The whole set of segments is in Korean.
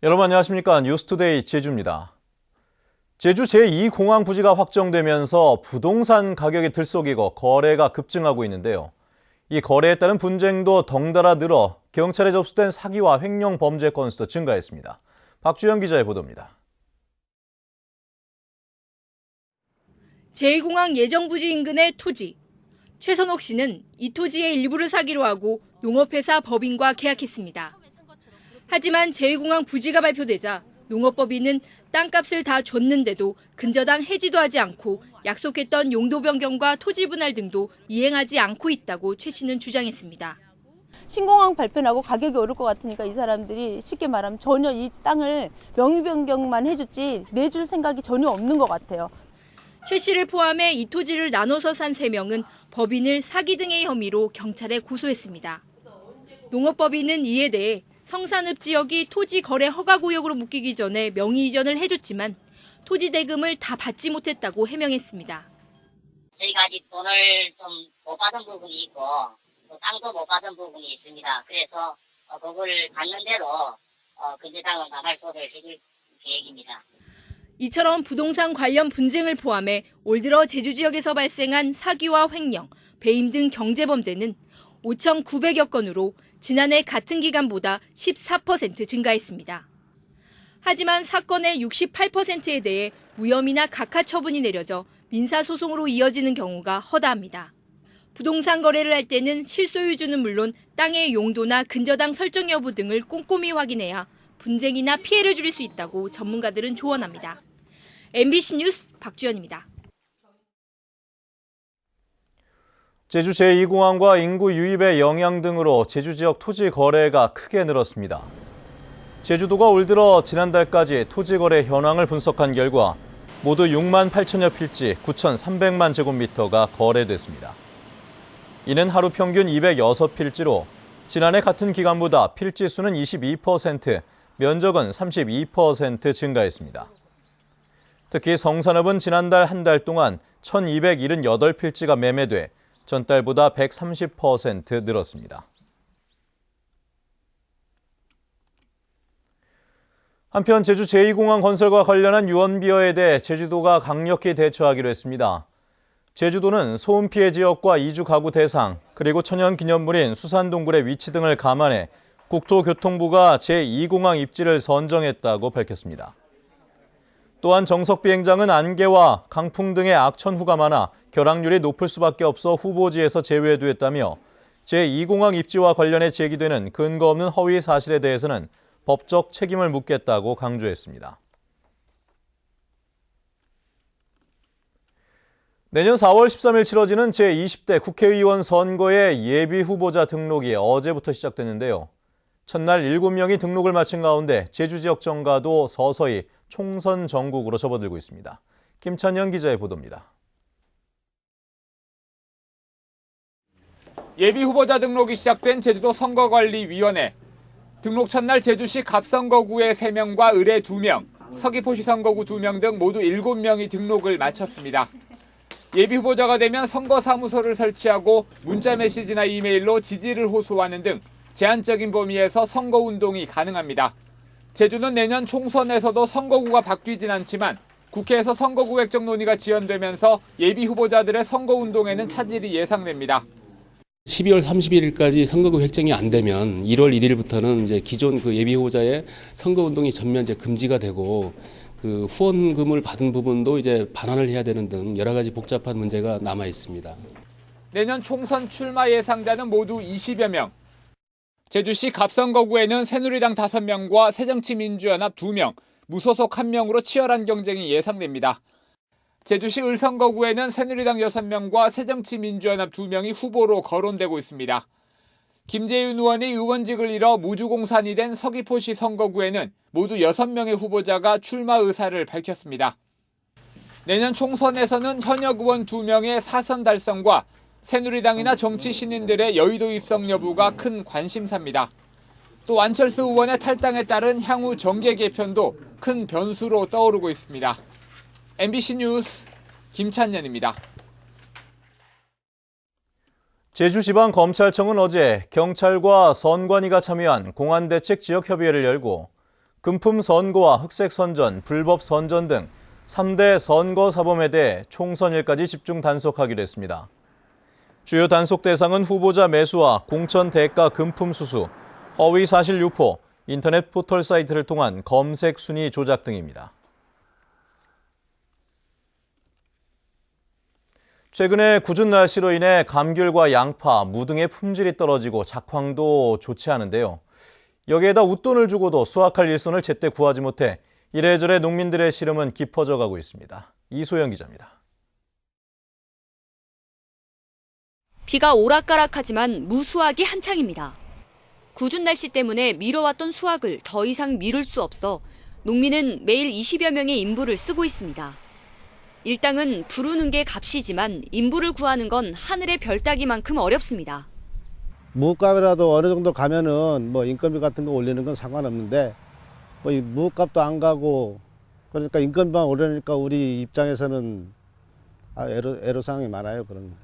여러분 안녕하십니까? 뉴스투데이 제주입니다. 제주 제2공항 부지가 확정되면서 부동산 가격이 들썩이고 거래가 급증하고 있는데요. 이 거래에 따른 분쟁도 덩달아 늘어 경찰에 접수된 사기와 횡령 범죄 건수도 증가했습니다. 박주영 기자의 보도입니다. 제2공항 예정부지 인근의 토지. 최선옥 씨는 이 토지의 일부를 사기로 하고 농업회사 법인과 계약했습니다. 하지만 제2공항 부지가 발표되자 농업법인은 땅값을 다 줬는데도 근저당 해지도 하지 않고 약속했던 용도 변경과 토지 분할 등도 이행하지 않고 있다고 최 씨는 주장했습니다. 신공항 발표나고 가격이 오를 것 같으니까 이 사람들이 쉽게 말하면 전혀 이 땅을 명의 변경만 해줬지 내줄 생각이 전혀 없는 것 같아요. 최 씨를 포함해 이 토지를 나눠서 산 3명은 법인을 사기 등의 혐의로 경찰에 고소했습니다. 농업법인은 이에 대해 성산읍 지역이 토지 거래 허가 구역으로 묶이기 전에 명의 이전을 해줬지만 토지 대금을 다 받지 못했다고 해명했습니다. 저희가 아직 돈을 좀 못 받은 부분이 있고 또 땅도 못 받은 부분이 있습니다. 그래서 그걸 받는 대로 근저당은 가말소를 해줄 계획입니다. 이처럼 부동산 관련 분쟁을 포함해 올 들어 제주 지역에서 발생한 사기와 횡령, 배임 등 경제범죄는 5,900여 건으로 지난해 같은 기간보다 14% 증가했습니다. 하지만 사건의 68%에 대해 무혐의나 각하 처분이 내려져 민사소송으로 이어지는 경우가 허다합니다. 부동산 거래를 할 때는 실소유주는 물론 땅의 용도나 근저당 설정 여부 등을 꼼꼼히 확인해야 분쟁이나 피해를 줄일 수 있다고 전문가들은 조언합니다. MBC 뉴스 박주연입니다. 제주 제2공항과 인구 유입의 영향 등으로 제주 지역 토지 거래가 크게 늘었습니다. 제주도가 올 들어 지난달까지 토지 거래 현황을 분석한 결과 모두 6만 8천여 필지 9,300만 제곱미터가 거래됐습니다. 이는 하루 평균 206필지로 지난해 같은 기간보다 필지 수는 22%, 면적은 32% 증가했습니다. 특히 성산읍은 지난달 한 달 동안 1,278필지가 매매돼 전달보다 130% 늘었습니다. 한편 제주 제2공항 건설과 관련한 유언비어에 대해 제주도가 강력히 대처하기로 했습니다. 제주도는 소음 피해 지역과 이주 가구 대상, 그리고 천연기념물인 수산동굴의 위치 등을 감안해 국토교통부가 제2공항 입지를 선정했다고 밝혔습니다. 또한 정석 비행장은 안개와 강풍 등의 악천후가 많아 결항률이 높을 수밖에 없어 후보지에서 제외됐다며 제2공항 입지와 관련해 제기되는 근거 없는 허위 사실에 대해서는 법적 책임을 묻겠다고 강조했습니다. 내년 4월 13일 치러지는 제20대 국회의원 선거의 예비 후보자 등록이 어제부터 시작됐는데요. 첫날 7명이 등록을 마친 가운데 제주 지역 정가도 서서히 총선 전국으로 접어들고 있습니다. 김찬영 기자의 보도입니다. 예비 후보자 등록이 시작된 제주도 선거관리위원회. 등록 첫날 제주시 갑선거구의 3명과 을의 2명, 서귀포시 선거구 2명 등 모두 7명이 등록을 마쳤습니다. 예비 후보자가 되면 선거사무소를 설치하고 문자 메시지나 이메일로 지지를 호소하는 등 제한적인 범위에서 선거운동이 가능합니다. 제주는 내년 총선에서도 선거구가 바뀌진 않지만 국회에서 선거구 획정 논의가 지연되면서 예비 후보자들의 선거운동에는 차질이 예상됩니다. 12월 31일까지 선거구 획정이 안 되면 1월 1일부터는 이제 기존 그 예비 후보자의 선거운동이 전면 이제 금지가 되고 그 후원금을 받은 부분도 이제 반환을 해야 되는 등 여러 가지 복잡한 문제가 남아 있습니다. 내년 총선 출마 예상자는 모두 20여 명. 제주시 갑선거구에는 새누리당 5명과 새정치민주연합 2명, 무소속 1명으로 치열한 경쟁이 예상됩니다. 제주시 을선거구에는 새누리당 6명과 새정치민주연합 2명이 후보로 거론되고 있습니다. 김재윤 의원이 의원직을 잃어 무주공산이 된 서귀포시 선거구에는 모두 6명의 후보자가 출마 의사를 밝혔습니다. 내년 총선에서는 현역 의원 2명의 사선 달성과 새누리당이나 정치 신인들의 여의도 입성 여부가 큰 관심사입니다. 또 안철수 의원의 탈당에 따른 향후 정계 개편도 큰 변수로 떠오르고 있습니다. MBC 뉴스 김찬년입니다. 제주지방검찰청은 어제 경찰과 선관위가 참여한 공안대책 지역협의회를 열고 금품 선거와 흑색 선전, 불법 선전 등 3대 선거 사범에 대해 총선일까지 집중 단속하기로 했습니다. 주요 단속 대상은 후보자 매수와 공천 대가 금품 수수, 허위 사실 유포, 인터넷 포털 사이트를 통한 검색 순위 조작 등입니다. 최근에 궂은 날씨로 인해 감귤과 양파, 무 등의 품질이 떨어지고 작황도 좋지 않은데요. 여기에다 웃돈을 주고도 수확할 일손을 제때 구하지 못해 이래저래 농민들의 시름은 깊어져 가고 있습니다. 이소영 기자입니다. 비가 오락가락하지만 무 수확이 한창입니다. 궂은 날씨 때문에 미뤄왔던 수확을 더 이상 미룰 수 없어 농민은 매일 20여 명의 인부를 쓰고 있습니다. 일당은 부르는 게 값이지만 인부를 구하는 건 하늘의 별 따기만큼 어렵습니다. 무값이라도 어느 정도 가면은 뭐 인건비 같은 거 올리는 건 상관없는데 뭐 이 무값도 안 가고 그러니까 인건비만 오르니까 우리 입장에서는 애로사항이 많아요. 그런 거.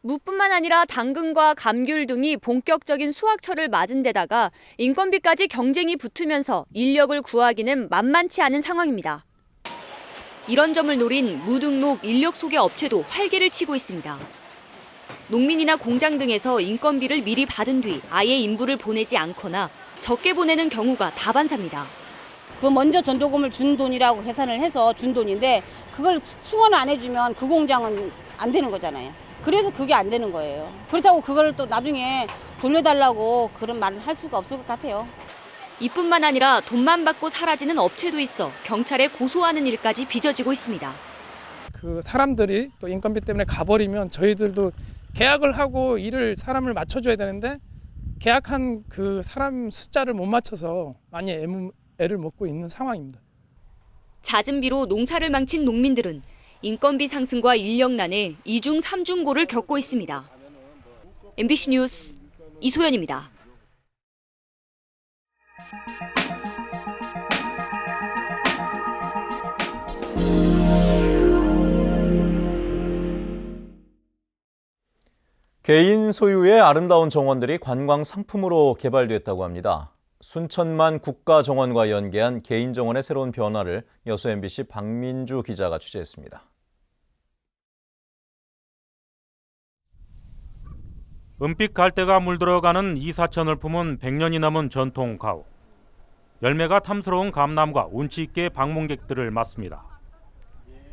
무뿐만 아니라 당근과 감귤 등이 본격적인 수확철을 맞은 데다가 인건비까지 경쟁이 붙으면서 인력을 구하기는 만만치 않은 상황입니다. 이런 점을 노린 무등록 인력 소개 업체도 활개를 치고 있습니다. 농민이나 공장 등에서 인건비를 미리 받은 뒤 아예 인부를 보내지 않거나 적게 보내는 경우가 다반사입니다. 그 먼저 전도금을 준 돈이라고 계산을 해서 준 돈인데 그걸 수원을 안 해주면 그 공장은 안 되는 거잖아요. 그래서 그게 안 되는 거예요. 그렇다고 그걸 또 나중에 돌려달라고 그런 말을 할 수가 없을 것 같아요. 이뿐만 아니라 돈만 받고 사라지는 업체도 있어 경찰에 고소하는 일까지 빚어지고 있습니다. 그 사람들이 또 인건비 때문에 가버리면 저희들도 계약을 하고 일을 사람을 맞춰줘야 되는데 계약한 그 사람 숫자를 못 맞춰서 많이 애를 먹고 있는 상황입니다. 잦은 비로 농사를 망친 농민들은 인건비 상승과 인력난에 2중 3중고를 겪고 있습니다. MBC 뉴스 이소연입니다. 개인 소유의 아름다운 정원들이 관광 상품으로 개발됐다고 합니다. 순천만 국가정원과 연계한 개인 정원의 새로운 변화를 여수 MBC 박민주 기자가 취재했습니다. 은빛 갈대가 물들어가는 이사천을 품은 100년이 넘은 전통 가옥. 열매가 탐스러운 감람과 운치 있게 방문객들을 맞습니다.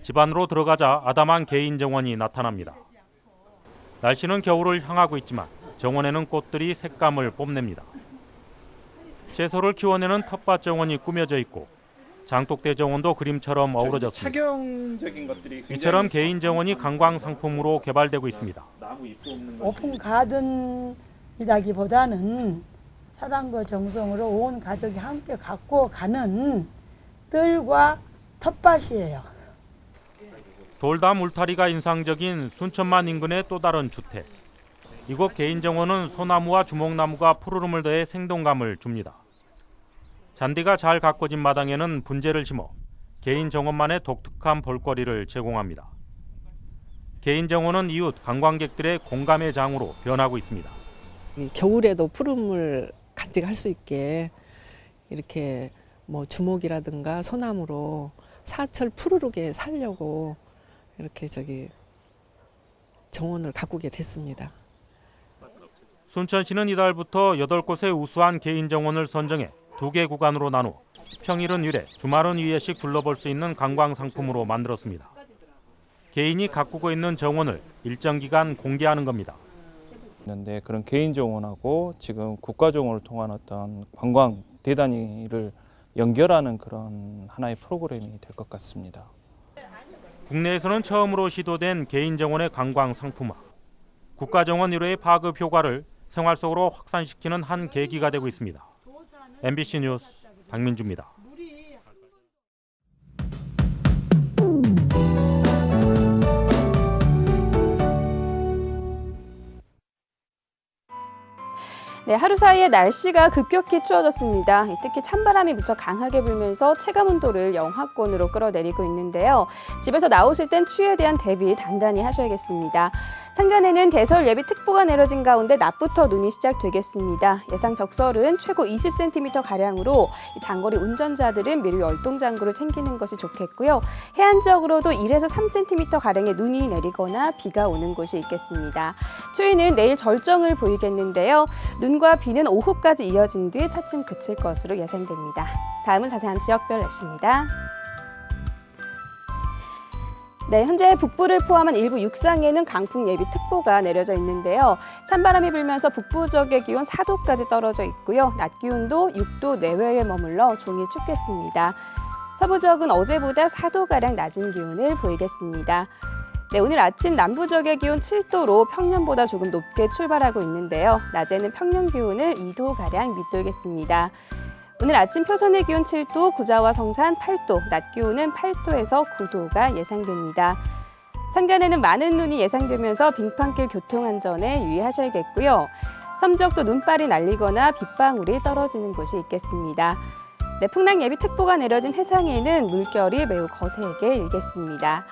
집 안으로 들어가자 아담한 개인 정원이 나타납니다. 날씨는 겨울을 향하고 있지만 정원에는 꽃들이 색감을 뽐냅니다. 채소를 키워내는 텃밭 정원이 꾸며져 있고 장독대 정원도 그림처럼 어우러졌습니다. 착용적인 것들이 이처럼 개인 정원이 관광 상품으로 개발되고 있습니다. 오픈 가든이라기보다는 사랑과 정성으로 온 가족이 함께 갖고 가는 뜰과 텃밭이에요. 돌담 울타리가 인상적인 순천만 인근의 또 다른 주택. 이곳 개인 정원은 소나무와 주목나무가 푸르름을 더해 생동감을 줍니다. 잔디가 잘 가꿔진 마당에는 분재를 심어 개인 정원만의 독특한 볼거리를 제공합니다. 개인 정원은 이웃 관광객들의 공감의 장으로 변하고 있습니다. 겨울에도 푸름을 간직할 수 있게 이렇게 뭐 주목이라든가 소나무로 사철 푸르르게 살려고 이렇게 정원을 가꾸게 됐습니다. 순천시는 이달부터 8곳의 우수한 개인 정원을 선정해 2개 구간으로 나누어 평일은 1회, 주말은 2회씩 둘러볼 수 있는 관광 상품으로 만들었습니다. 개인이 가꾸고 있는 정원을 일정 기간 공개하는 겁니다. 있는데 그런 개인 정원하고 지금 국가 정원을 통한 어떤 관광 대단위를 연결하는 그런 하나의 프로그램이 될 것 같습니다. 국내에서는 처음으로 시도된 개인 정원의 관광 상품화. 국가 정원 1회의 파급 효과를 생활 속으로 확산시키는 한 계기가 되고 있습니다. MBC 뉴스 박민주입니다. 네, 하루 사이에 날씨가 급격히 추워졌습니다. 특히 찬바람이 무척 강하게 불면서 체감온도를 영하권으로 끌어내리고 있는데요. 집에서 나오실 땐 추위에 대한 대비 단단히 하셔야겠습니다. 산간에는 대설 예비특보가 내려진 가운데 낮부터 눈이 시작되겠습니다. 예상 적설은 최고 20cm가량으로 장거리 운전자들은 미리 열동장구를 챙기는 것이 좋겠고요. 해안 지역으로도 1에서 3cm가량의 눈이 내리거나 비가 오는 곳이 있겠습니다. 추위는 내일 절정을 보이겠는데요. 눈과 비는 오후까지 이어진 뒤 차츰 그칠 것으로 예상됩니다. 다음은 자세한 지역별 날씨입니다. 네, 현재 북부를 포함한 일부 육상에는 강풍 예비특보가 내려져 있는데요. 찬바람이 불면서 북부 지역의 기온 4도까지 떨어져 있고요. 낮 기온도 6도 내외에 머물러 종일 춥겠습니다. 서부 지역은 어제보다 4도가량 낮은 기온을 보이겠습니다. 네, 오늘 아침 남부 지역의 기온 7도로 평년보다 조금 높게 출발하고 있는데요. 낮에는 평년 기온을 2도가량 밑돌겠습니다. 오늘 아침 표선의 기온 7도, 구자와 성산 8도, 낮 기온은 8도에서 9도가 예상됩니다. 산간에는 많은 눈이 예상되면서 빙판길 교통 안전에 유의하셔야겠고요. 섬 지역도 눈발이 날리거나 빗방울이 떨어지는 곳이 있겠습니다. 네, 풍랑 예비특보가 내려진 해상에는 물결이 매우 거세게 일겠습니다.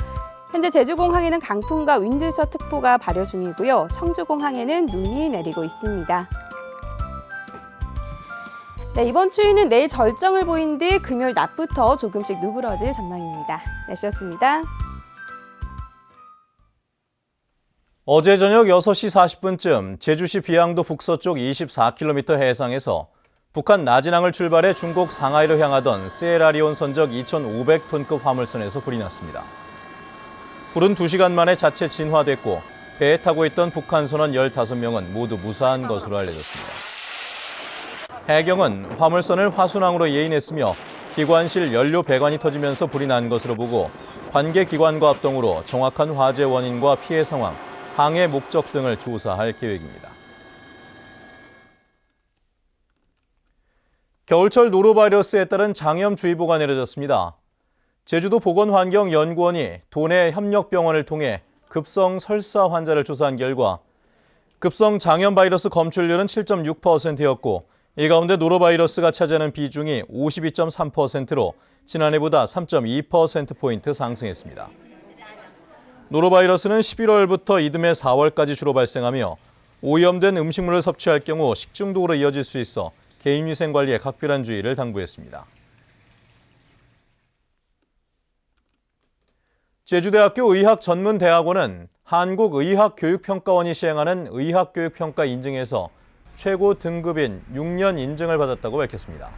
현재 제주공항에는 강풍과 윈드셔 특보가 발효 중이고요. 청주공항에는 눈이 내리고 있습니다. 네, 이번 추위는 내일 절정을 보인 뒤 금요일 낮부터 조금씩 누그러질 전망입니다. 날씨였습니다. 어제 저녁 6시 40분쯤 제주시 비양도 북서쪽 24km 해상에서 북한 나진항을 출발해 중국 상하이로 향하던 시에라리온 선적 2,500톤급 화물선에서 불이 났습니다. 불은 2시간 만에 자체 진화됐고 배에 타고 있던 북한 선원 15명은 모두 무사한 것으로 알려졌습니다. 해경은 화물선을 화순항으로 예인했으며 기관실 연료 배관이 터지면서 불이 난 것으로 보고 관계 기관과 합동으로 정확한 화재 원인과 피해 상황, 항해 목적 등을 조사할 계획입니다. 겨울철 노로바이러스에 따른 장염주의보가 내려졌습니다. 제주도 보건환경연구원이 도내 협력병원을 통해 급성 설사 환자를 조사한 결과 급성 장염바이러스 검출률은 7.6%였고 이 가운데 노로바이러스가 차지하는 비중이 52.3%로 지난해보다 3.2%포인트 상승했습니다. 노로바이러스는 11월부터 이듬해 4월까지 주로 발생하며 오염된 음식물을 섭취할 경우 식중독으로 이어질 수 있어 개인위생 관리에 각별한 주의를 당부했습니다. 제주대학교 의학전문대학원은 한국의학교육평가원이 시행하는 의학교육평가 인증에서 최고 등급인 6년 인증을 받았다고 밝혔습니다.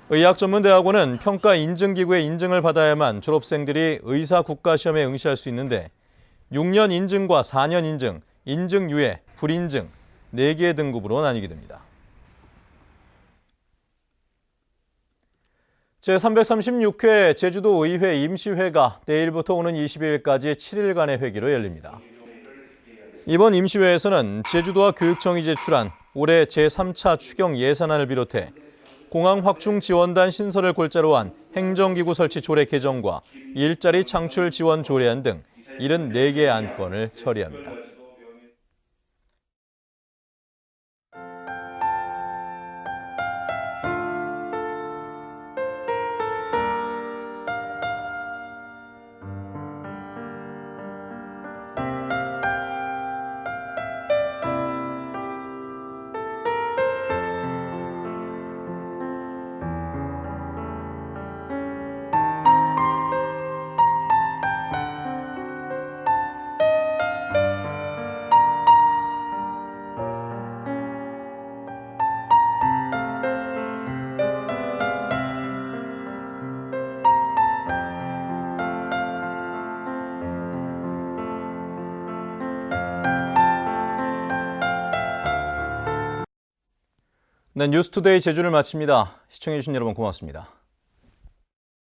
의학전문대학원은 평가 인증기구의 인증을 받아야만 졸업생들이 의사 국가시험에 응시할 수 있는데 6년 인증과 4년 인증, 인증 유예, 불인증 4개의 등급으로 나뉘게 됩니다. 제336회 제주도 의회 임시회가 내일부터 오는 22일까지 7일간의 회기로 열립니다. 이번 임시회에서는 제주도와 교육청이 제출한 올해 제3차 추경 예산안을 비롯해 공항 확충 지원단 신설을 골자로 한 행정기구 설치 조례 개정과 일자리 창출 지원 조례안 등 74개의 안건을 처리합니다. 네, 뉴스투데이 제주를 마칩니다. 시청해주신 여러분 고맙습니다.